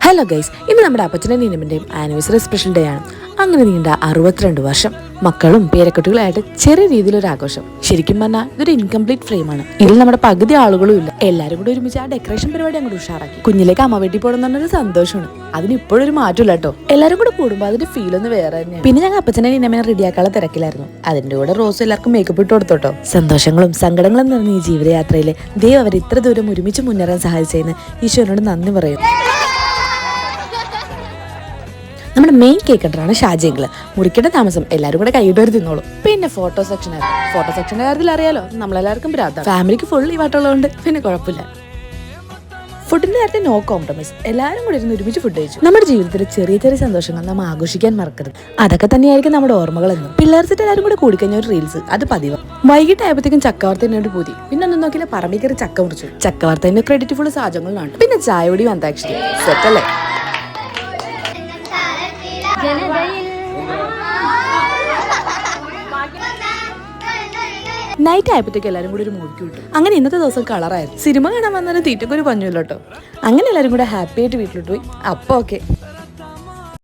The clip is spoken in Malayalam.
ഹലോ ഗൈസ്, ഇന്ന് നമ്മുടെ അപ്പച്ചൻ്റെ നീനമ്മൻ്റെയും ആനിവേഴ്സറി സ്പെഷ്യൽ ഡേ ആണ്. അങ്ങനെ നീണ്ട 62 വർഷം മക്കളും പേരക്കുട്ടികളായിട്ട് ചെറിയ രീതിയിലൊരു ആഘോഷം. ശരിക്കും പറഞ്ഞാൽ ഇതൊരു ഇൻകംപ്ലീറ്റ് ഫ്രെയിമാണ്. ഇതിൽ നമ്മുടെ പകുതി ആളുകളും ഇല്ല. എല്ലാവരും കൂടി ഒരുമിച്ച് ആ ഡെക്കറേഷൻ പരിപാടി അങ്ങോട്ട് ഉഷാറാക്കി. കുഞ്ഞിലേക്ക് അമ്മ വീട്ടിൽ പോകണം എന്നൊരു സന്തോഷമാണ്. അതിന് ഇപ്പോഴൊരു മാറ്റമില്ല കേട്ടോ. എല്ലാവരും കൂടെ കൂടുമ്പോൾ അതിന്റെ ഫീൽ ഒന്ന് വേറെ തന്നെയാണ്. പിന്നെ ഞങ്ങൾ അപ്പച്ചനെ നീനമ്മനെ റെഡിയാക്കാനുള്ള തിരക്കിലായിരുന്നു. അതിന്റെ കൂടെ റോസ് എല്ലാവർക്കും മേക്കപ്പ് ഇട്ട് കൊടുത്തോട്ടോ. സന്തോഷങ്ങളും സങ്കടങ്ങളും നിറഞ്ഞ ഈ ജീവിതയാത്രയിൽ ദൈവം അവർ ഇത്ര ദൂരം ഒരുമിച്ച് മുന്നേറാൻ സഹായിച്ചതിന് ഈശോനോട് നന്ദി പറയും. നമ്മുടെ മെയിൻ കേക്ക് കട്ടറാണ് ഷാജിയെങ്കിൽ മുറിക്കേണ്ട താമസം എല്ലാവരും കൂടെ കൈയിട്ട് വരെ തിന്നോളൂ. പിന്നെ ഫോട്ടോ സെക്ഷൻ്റെ കാര്യത്തിൽ അറിയാലോ, നമ്മളെല്ലാവർക്കും ഭ്രാന്താണ്. ഫാമിലിക്ക് ഫുൾ ഈ വാട്ടുള്ളതുകൊണ്ട് പിന്നെ കുഴപ്പമില്ല. ഫുഡിന്റെ കാര്യത്തിൽ നോ കോംപ്രമൈസ്. എല്ലാവരും കൂടി ഇരുന്ന് ഒരുമിച്ച് ഫുഡ് കഴിച്ചു. നമ്മുടെ ജീവിതത്തിൽ ചെറിയ ചെറിയ സന്തോഷങ്ങൾ നമ്മൾ ആഘോഷിക്കാൻ മറക്കരുത്. അതൊക്കെ തന്നെയായിരിക്കും നമ്മുടെ ഓർമ്മകളെന്നും. പിള്ളേർ സെറ്റ് എല്ലാവരും കൂടെ കൂടിക്കഴിഞ്ഞ ഒരു റീൽസ് അത് പതിവ്. വൈകിട്ടായപ്പോഴത്തേക്കും ചക്കവാർത്തേനോട് പൂതി. പിന്നെ ഒന്നും നോക്കിയില്ല, പറമ്പിൽ കയറി ചക്ക മുറിച്ചു. ചക്കവാർത്തേന്റെ ക്രെഡിറ്റ് ഫുൾ സാജങ്ങളിലാണ്. പിന്നെ ചായയോടി അന്താക്ഷരി സെറ്റല്ലേ. നൈറ്റ് ആയപ്പോഴത്തേക്ക് എല്ലാവരും കൂടി ഒരു മൂവിക്ക് വിട്ടു. അങ്ങനെ ഇന്നത്തെ ദിവസം കളറായിരുന്നു. സിനിമ കാണാൻ വന്നാലും തീറ്റക്കൊരു പഞ്ഞുമില്ല കേട്ടോ. അങ്ങനെ എല്ലാവരും കൂടെ ഹാപ്പി ആയിട്ട് വീട്ടിലോട്ട് പോയി. അപ്പോൾ ഓക്കെ.